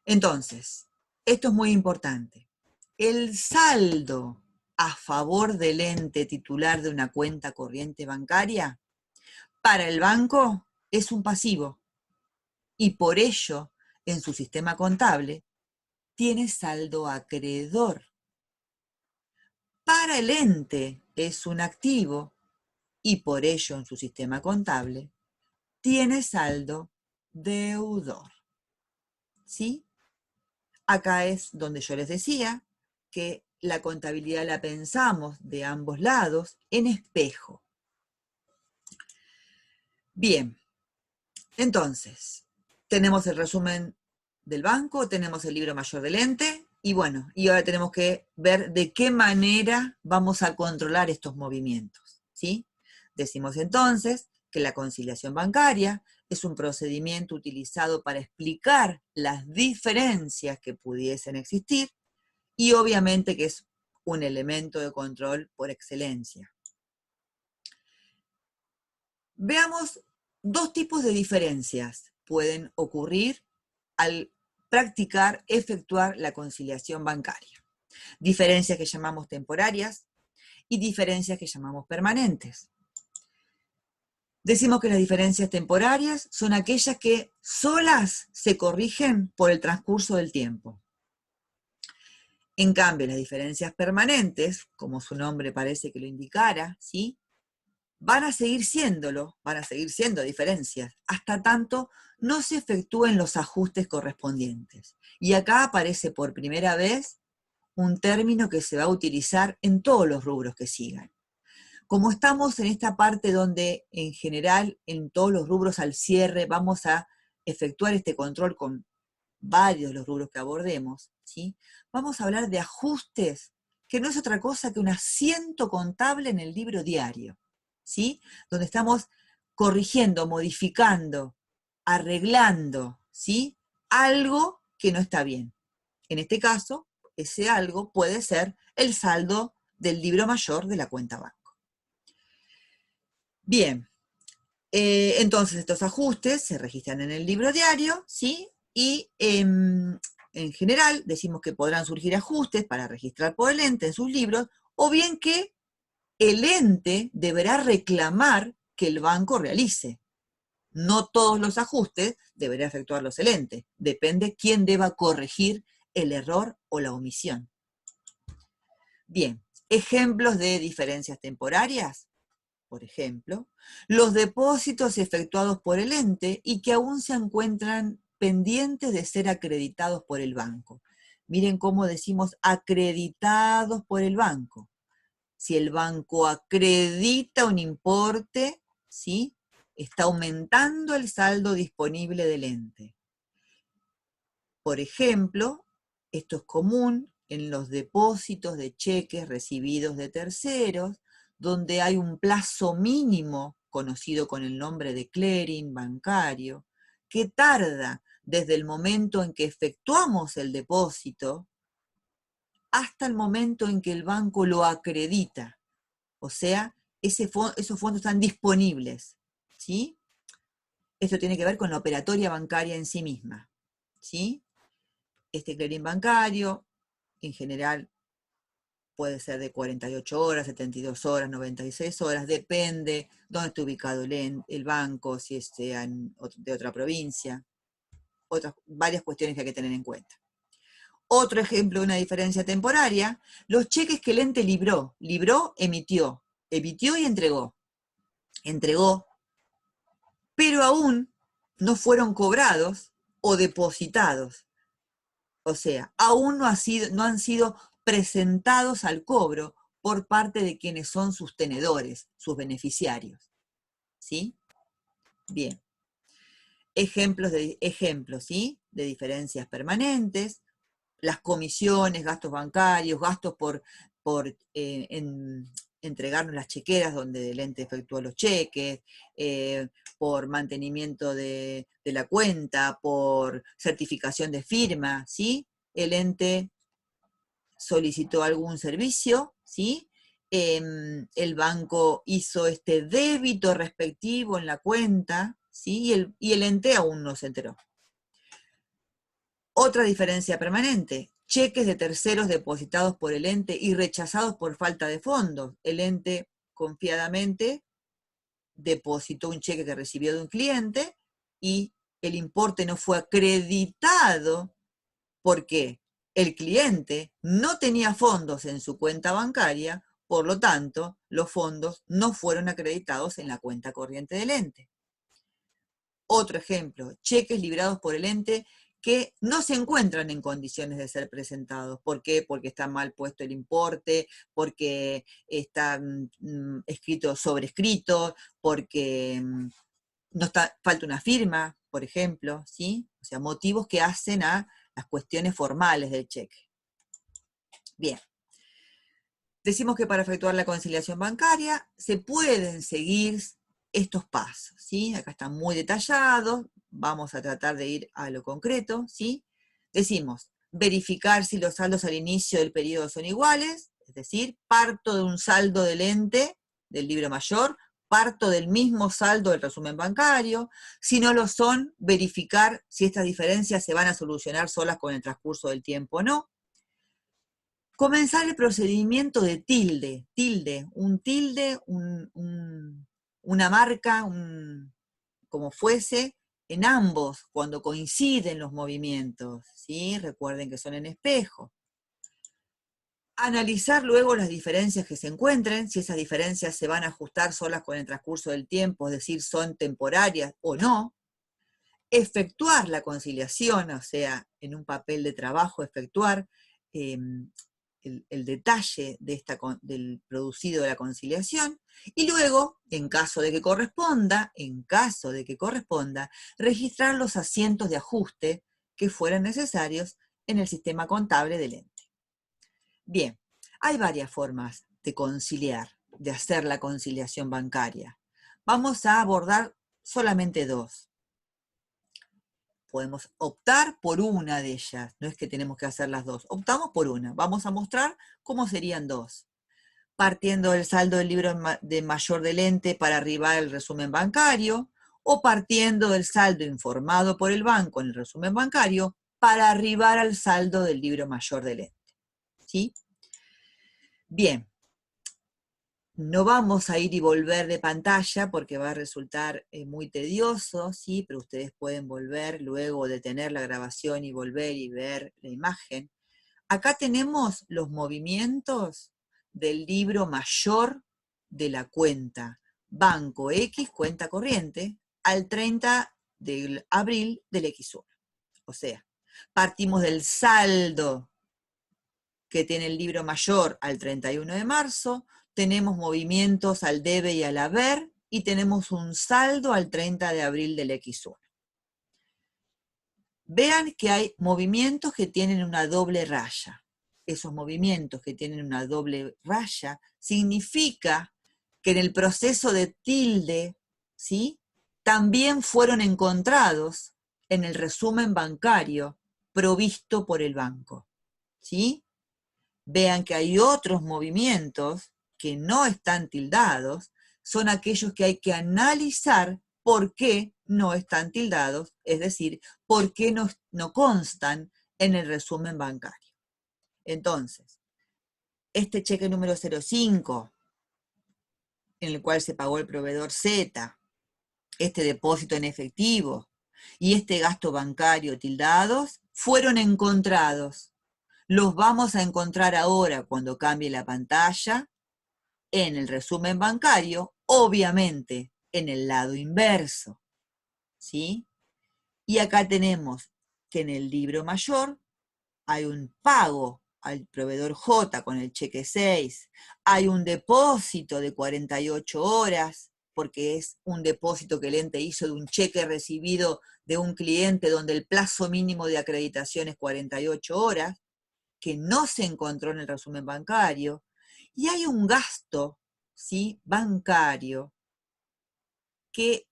Entonces, esto es muy importante. El saldo a favor del ente titular de una cuenta corriente bancaria, para el banco es un pasivo y por ello, en su sistema contable, tiene saldo acreedor. Para el ente es un activo y por ello, en su sistema contable, tiene saldo deudor. ¿Sí? Acá es donde yo les decía que la contabilidad la pensamos de ambos lados en espejo. Bien, entonces, tenemos el resumen del banco, tenemos el libro mayor del ente, y bueno, y ahora tenemos que ver de qué manera vamos a controlar estos movimientos, ¿sí? Decimos entonces que la conciliación bancaria es un procedimiento utilizado para explicar las diferencias que pudiesen existir y obviamente que es un elemento de control por excelencia. Veamos dos tipos de diferencias pueden ocurrir al practicar, efectuar la conciliación bancaria. Diferencias que llamamos temporarias y diferencias que llamamos permanentes. Decimos que las diferencias temporarias son aquellas que solas se corrigen por el transcurso del tiempo. En cambio, las diferencias permanentes, como su nombre parece que lo indicara, ¿sí? Van a seguir siéndolo, van a seguir siendo diferencias, hasta tanto no se efectúen los ajustes correspondientes. Y acá aparece por primera vez un término que se va a utilizar en todos los rubros que sigan. Como estamos en esta parte donde en general en todos los rubros al cierre vamos a efectuar este control con varios de los rubros que abordemos, ¿sí? Vamos a hablar de ajustes, que no es otra cosa que un asiento contable en el libro diario, ¿sí? Donde estamos corrigiendo, modificando, arreglando, ¿sí? Algo que no está bien. En este caso, ese algo puede ser el saldo del libro mayor de la cuenta banco. Bien, entonces estos ajustes se registran en el libro diario, ¿sí? Y en general decimos que podrán surgir ajustes para registrar por el ente en sus libros, o bien que el ente deberá reclamar que el banco realice. No todos los ajustes deberá efectuarlos el ente, depende quién deba corregir el error o la omisión. Bien, ejemplos de diferencias temporarias. Por ejemplo, los depósitos efectuados por el ente y que aún se encuentran pendientes de ser acreditados por el banco. Miren cómo decimos acreditados por el banco. Si el banco acredita un importe, ¿sí? Está aumentando el saldo disponible del ente. Por ejemplo, esto es común en los depósitos de cheques recibidos de terceros, donde hay un plazo mínimo, conocido con el nombre de clearing bancario, que tarda desde el momento en que efectuamos el depósito hasta el momento en que el banco lo acredita. O sea, esos fondos están disponibles, ¿sí? Esto tiene que ver con la operatoria bancaria en sí misma, ¿sí? Este clearing bancario, en general, puede ser de 48 horas, 72 horas, 96 horas, depende dónde esté ubicado el banco, si sea de otra provincia, varias cuestiones que hay que tener en cuenta. Otro ejemplo de una diferencia temporaria, los cheques que el ente libró, emitió y entregó. Entregó, pero aún no fueron cobrados o depositados. O sea, aún no han sido presentados al cobro por parte de quienes son sus tenedores, sus beneficiarios. ¿Sí? Bien. Ejemplos, ¿sí? De diferencias permanentes, las comisiones, gastos bancarios, gastos por entregarnos las chequeras donde el ente efectuó los cheques, por mantenimiento de la cuenta, por certificación de firma, ¿sí? El ente solicitó algún servicio, ¿sí? El banco hizo este débito respectivo en la cuenta, ¿sí? Y el ente aún no se enteró. Otra diferencia permanente, cheques de terceros depositados por el ente y rechazados por falta de fondos. El ente confiadamente depositó un cheque que recibió de un cliente y el importe no fue acreditado porque el cliente no tenía fondos en su cuenta bancaria, por lo tanto, los fondos no fueron acreditados en la cuenta corriente del ente. Otro ejemplo, cheques librados por el ente que no se encuentran en condiciones de ser presentados. ¿Por qué? Porque está mal puesto el importe, porque está escrito sobrescrito, porque falta una firma, por ejemplo, ¿sí? O sea, motivos que hacen a las cuestiones formales del cheque. Bien. Decimos que para efectuar la conciliación bancaria se pueden seguir estos pasos, ¿sí? Acá están muy detallados, vamos a tratar de ir a lo concreto, ¿sí? Decimos, verificar si los saldos al inicio del periodo son iguales, es decir, parto de un saldo del ente, del libro mayor, parto del mismo saldo del resumen bancario. Si no lo son, verificar si estas diferencias se van a solucionar solas con el transcurso del tiempo o no. Comenzar el procedimiento de tilde, una marca, como fuese, en ambos, cuando coinciden los movimientos, ¿sí? Recuerden que son en espejo. Analizar luego las diferencias que se encuentren, si esas diferencias se van a ajustar solas con el transcurso del tiempo, es decir, son temporarias o no. Efectuar la conciliación, o sea, en un papel de trabajo, efectuar el detalle del producido de la conciliación, y luego, en caso de que corresponda, registrar los asientos de ajuste que fueran necesarios en el sistema contable del ente. Bien, hay varias formas de conciliar, de hacer la conciliación bancaria. Vamos a abordar solamente dos. Podemos optar por una de ellas, no es que tenemos que hacer las dos, optamos por una. Vamos a mostrar cómo serían dos. Partiendo del saldo del libro de mayor del ente para arribar el resumen bancario, o partiendo del saldo informado por el banco en el resumen bancario para arribar al saldo del libro mayor del ente. ¿Sí? Bien. No vamos a ir y volver de pantalla porque va a resultar muy tedioso, ¿sí? Pero ustedes pueden volver luego de tener la grabación y volver y ver la imagen. Acá tenemos los movimientos del libro mayor de la cuenta Banco X, cuenta corriente, al 30 de abril del X1. O sea, partimos del saldo que tiene el libro mayor al 31 de marzo, tenemos movimientos al debe y al haber, y tenemos un saldo al 30 de abril del X1. Vean que hay movimientos que tienen una doble raya. Esos movimientos que tienen una doble raya significa que en el proceso de tilde, ¿sí?, también fueron encontrados en el resumen bancario provisto por el banco. ¿Sí? Vean que hay otros movimientos que no están tildados, son aquellos que hay que analizar por qué no están tildados, es decir, por qué no constan en el resumen bancario. Entonces, este cheque número 05, en el cual se pagó el proveedor Z, este depósito en efectivo y este gasto bancario tildados, fueron encontrados. Los vamos a encontrar ahora cuando cambie la pantalla en el resumen bancario, obviamente en el lado inverso, ¿sí? Y acá tenemos que en el libro mayor hay un pago al proveedor J con el cheque 6, hay un depósito de 48 horas, porque es un depósito que el ente hizo de un cheque recibido de un cliente donde el plazo mínimo de acreditación es 48 horas, que no se encontró en el resumen bancario, y hay un gasto, ¿sí?, bancario que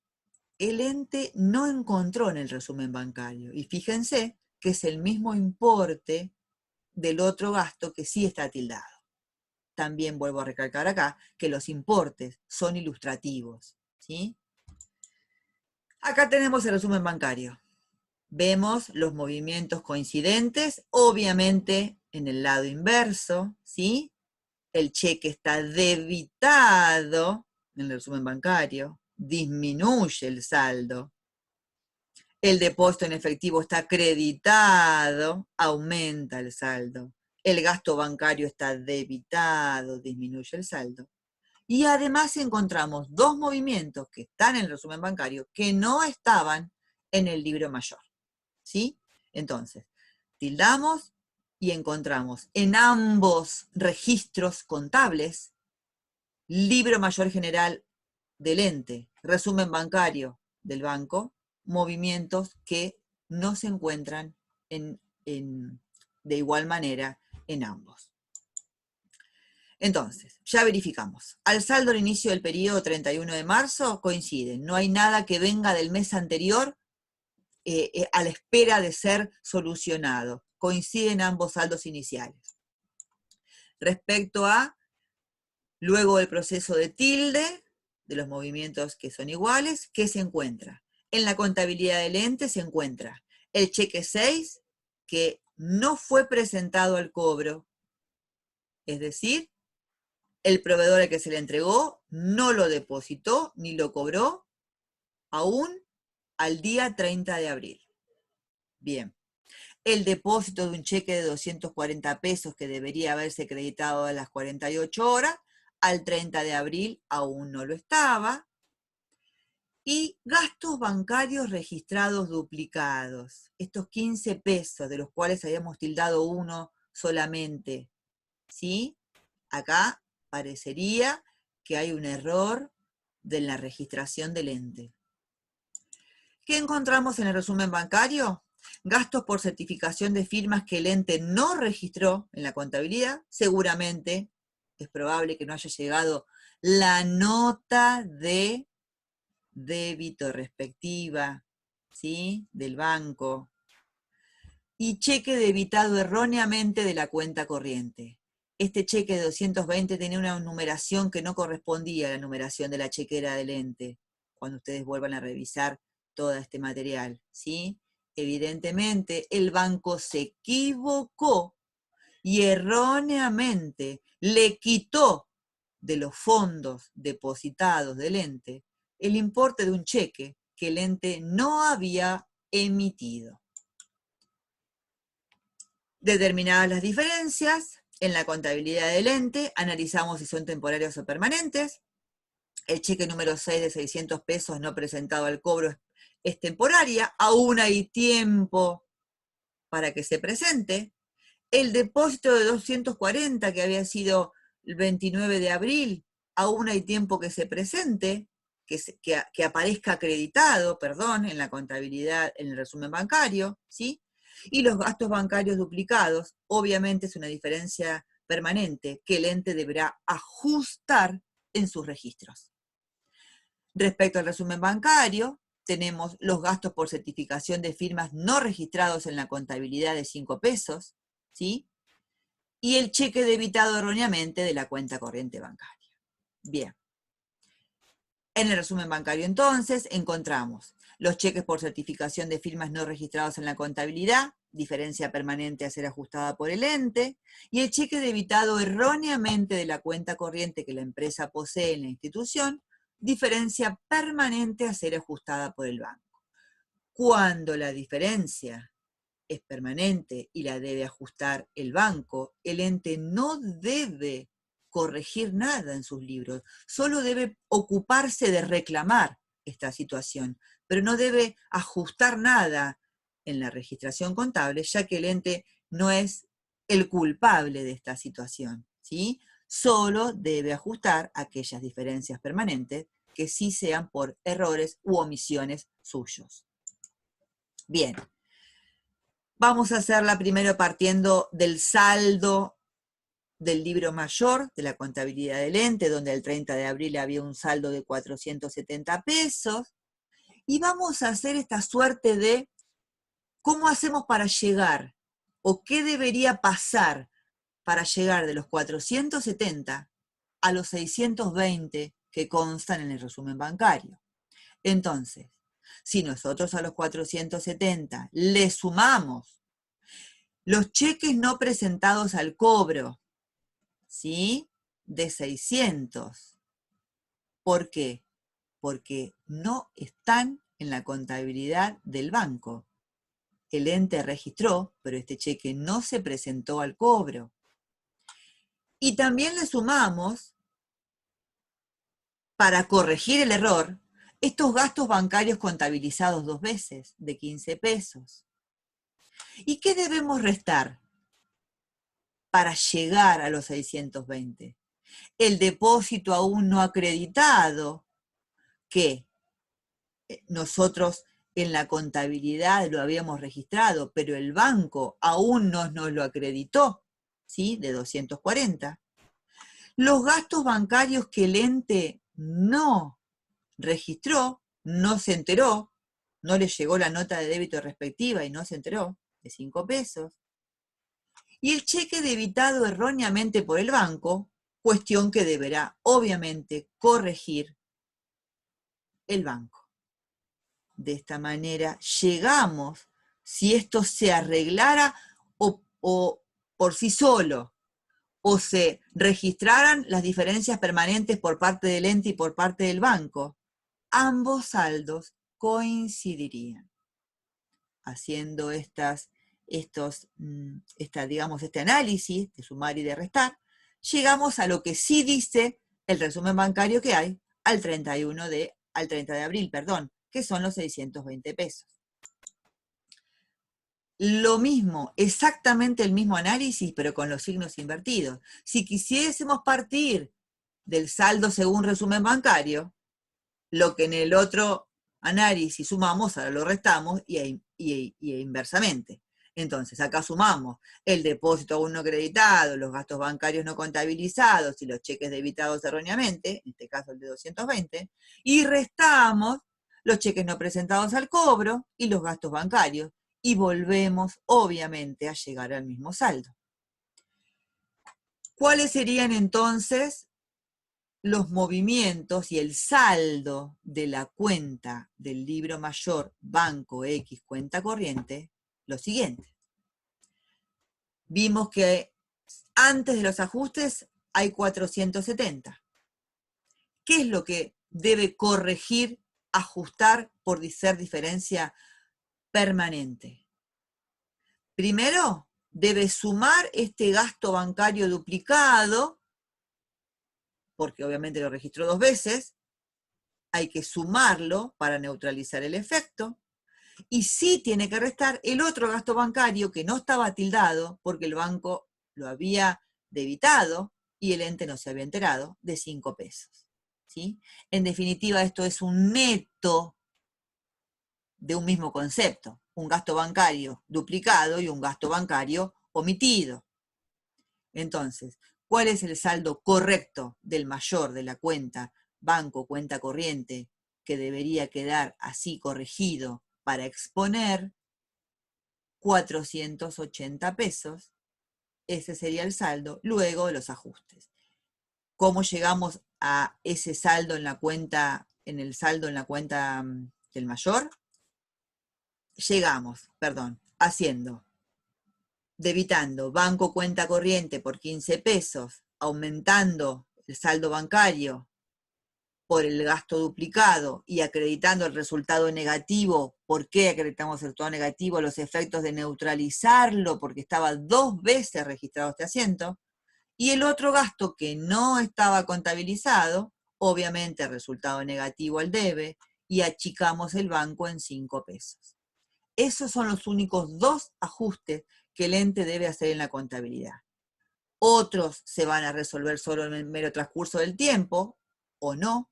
el ente no encontró en el resumen bancario. Y fíjense que es el mismo importe del otro gasto que sí está tildado. También vuelvo a recalcar acá que los importes son ilustrativos, ¿sí? Acá tenemos el resumen bancario. Vemos los movimientos coincidentes, obviamente en el lado inverso, ¿sí? El cheque está debitado en el resumen bancario, disminuye el saldo. El depósito en efectivo está acreditado, aumenta el saldo. El gasto bancario está debitado, disminuye el saldo. Y además encontramos dos movimientos que están en el resumen bancario que no estaban en el libro mayor. ¿Sí? Entonces, tildamos y encontramos en ambos registros contables, libro mayor general del ente, resumen bancario del banco, movimientos que no se encuentran de igual manera en ambos. Entonces, ya verificamos. Al saldo al inicio del periodo 31 de marzo coinciden. No hay nada que venga del mes anterior a la espera de ser solucionado. Coinciden ambos saldos iniciales. Respecto a, luego del proceso de tilde, de los movimientos que son iguales, ¿qué se encuentra? En la contabilidad del ente se encuentra el cheque 6, que no fue presentado al cobro, es decir, el proveedor al que se le entregó no lo depositó ni lo cobró aún al día 30 de abril. Bien. El depósito de un cheque de 240 pesos que debería haberse acreditado a las 48 horas, al 30 de abril aún no lo estaba. Y gastos bancarios registrados duplicados. Estos 15 pesos, de los cuales habíamos tildado uno solamente, ¿sí? Acá parecería que hay un error de la registración del ente. ¿Qué encontramos en el resumen bancario? Gastos por certificación de firmas que el ente no registró en la contabilidad. Seguramente es probable que no haya llegado la nota de débito respectiva, ¿sí? Del banco, y cheque debitado erróneamente de la cuenta corriente. Este cheque de 220 tenía una numeración que no correspondía a la numeración de la chequera del ente, cuando ustedes vuelvan a revisar todo este material, ¿sí? Evidentemente, el banco se equivocó y erróneamente le quitó de los fondos depositados del ente el importe de un cheque que el ente no había emitido. Determinadas las diferencias, en la contabilidad del ente analizamos si son temporarios o permanentes. El cheque número 6 de 600 pesos no presentado al cobro es temporaria, aún hay tiempo para que se presente. El depósito de 240 que había sido el 29 de abril, aún hay tiempo que se presente, que aparezca acreditado, perdón, en la contabilidad, en el resumen bancario, ¿sí? Y los gastos bancarios duplicados, obviamente es una diferencia permanente que el ente deberá ajustar en sus registros. Respecto al resumen bancario, tenemos los gastos por certificación de firmas no registrados en la contabilidad de 5 pesos, ¿sí? Y el cheque debitado erróneamente de la cuenta corriente bancaria. Bien. En el resumen bancario, entonces, encontramos los cheques por certificación de firmas no registrados en la contabilidad, diferencia permanente a ser ajustada por el ente, y el cheque debitado erróneamente de la cuenta corriente que la empresa posee en la institución, diferencia permanente a ser ajustada por el banco. Cuando la diferencia es permanente y la debe ajustar el banco, el ente no debe corregir nada en sus libros, solo debe ocuparse de reclamar esta situación, pero no debe ajustar nada en la registración contable, ya que el ente no es el culpable de esta situación, ¿sí? Solo debe ajustar aquellas diferencias permanentes que sí sean por errores u omisiones suyos. Bien. Vamos a hacerla primero partiendo del saldo del libro mayor de la contabilidad del ente, donde el 30 de abril había un saldo de 470 pesos. Y vamos a hacer esta suerte de cómo hacemos para llegar, o qué debería pasar para llegar de los 470 a los 620 que constan en el resumen bancario. Entonces, si nosotros a los 470 le sumamos los cheques no presentados al cobro, ¿sí? De 600. ¿Por qué? Porque no están en la contabilidad del banco. El ente registró, pero este cheque no se presentó al cobro. Y también le sumamos, para corregir el error, estos gastos bancarios contabilizados 2 veces, de 15 pesos. ¿Y qué debemos restar para llegar a los 620? El depósito aún no acreditado, que nosotros en la contabilidad lo habíamos registrado, pero el banco aún no nos lo acreditó, ¿sí? De 240. Los gastos bancarios que el ente no registró, no se enteró, no le llegó la nota de débito respectiva y no se enteró, de 5 pesos. Y el cheque debitado erróneamente por el banco, cuestión que deberá obviamente corregir el banco. De esta manera llegamos, si esto se arreglara o por sí solo, o se registraran las diferencias permanentes por parte del ente y por parte del banco, ambos saldos coincidirían. Haciendo este análisis de sumar y de restar, llegamos a lo que sí dice el resumen bancario que hay al 30 de abril, que son los 620 pesos. Lo mismo, exactamente el mismo análisis, pero con los signos invertidos. Si quisiésemos partir del saldo según resumen bancario, lo que en el otro análisis sumamos, ahora lo restamos y inversamente. Entonces, acá sumamos el depósito aún no acreditado, los gastos bancarios no contabilizados y los cheques debitados erróneamente, en este caso el de 220, y restamos los cheques no presentados al cobro y los gastos bancarios. Y volvemos, obviamente, a llegar al mismo saldo. ¿Cuáles serían entonces los movimientos y el saldo de la cuenta del libro mayor Banco X cuenta corriente? Lo siguiente. Vimos que antes de los ajustes hay 470. ¿Qué es lo que debe corregir, ajustar por ser diferencia permanente? Primero, debe sumar este gasto bancario duplicado, porque obviamente lo registró 2 veces, hay que sumarlo para neutralizar el efecto, y sí tiene que restar el otro gasto bancario que no estaba tildado porque el banco lo había debitado y el ente no se había enterado, de 5 pesos. ¿Sí? En definitiva, esto es un neto de un mismo concepto, un gasto bancario duplicado y un gasto bancario omitido. Entonces, ¿cuál es el saldo correcto del mayor de la cuenta banco, cuenta corriente, que debería quedar así corregido para exponer? 480 pesos. Ese sería el saldo luego de los ajustes. ¿Cómo llegamos a ese saldo en la cuenta, en el saldo en la cuenta del mayor? Debitando banco cuenta corriente por 15 pesos, aumentando el saldo bancario por el gasto duplicado y acreditando el resultado negativo. ¿Por qué acreditamos el resultado negativo? Los efectos de neutralizarlo, porque estaba 2 veces registrado este asiento. Y el otro gasto que no estaba contabilizado, obviamente el resultado negativo al debe, y achicamos el banco en 5 pesos. Esos son los únicos 2 ajustes que el ente debe hacer en la contabilidad. Otros se van a resolver solo en el mero transcurso del tiempo, o no,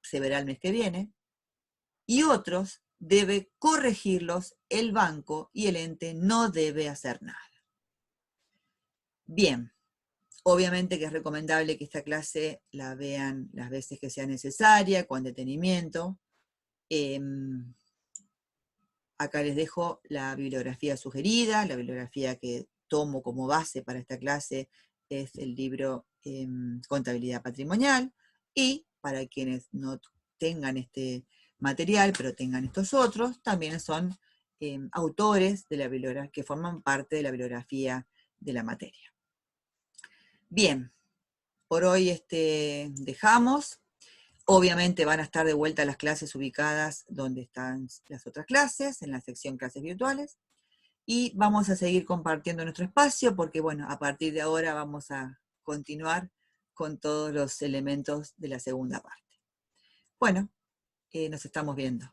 se verá el mes que viene, y otros debe corregirlos el banco y el ente no debe hacer nada. Bien, obviamente que es recomendable que esta clase la vean las veces que sea necesaria, con detenimiento. Acá les dejo la bibliografía sugerida, la bibliografía que tomo como base para esta clase es el libro Contabilidad Patrimonial, y para quienes no tengan este material, pero tengan estos otros, también son autores de la bibliografía, que forman parte de la bibliografía de la materia. Bien, por hoy dejamos. Obviamente van a estar de vuelta las clases ubicadas donde están las otras clases, en la sección clases virtuales, y vamos a seguir compartiendo nuestro espacio porque, bueno, a partir de ahora vamos a continuar con todos los elementos de la segunda parte. Bueno, nos estamos viendo.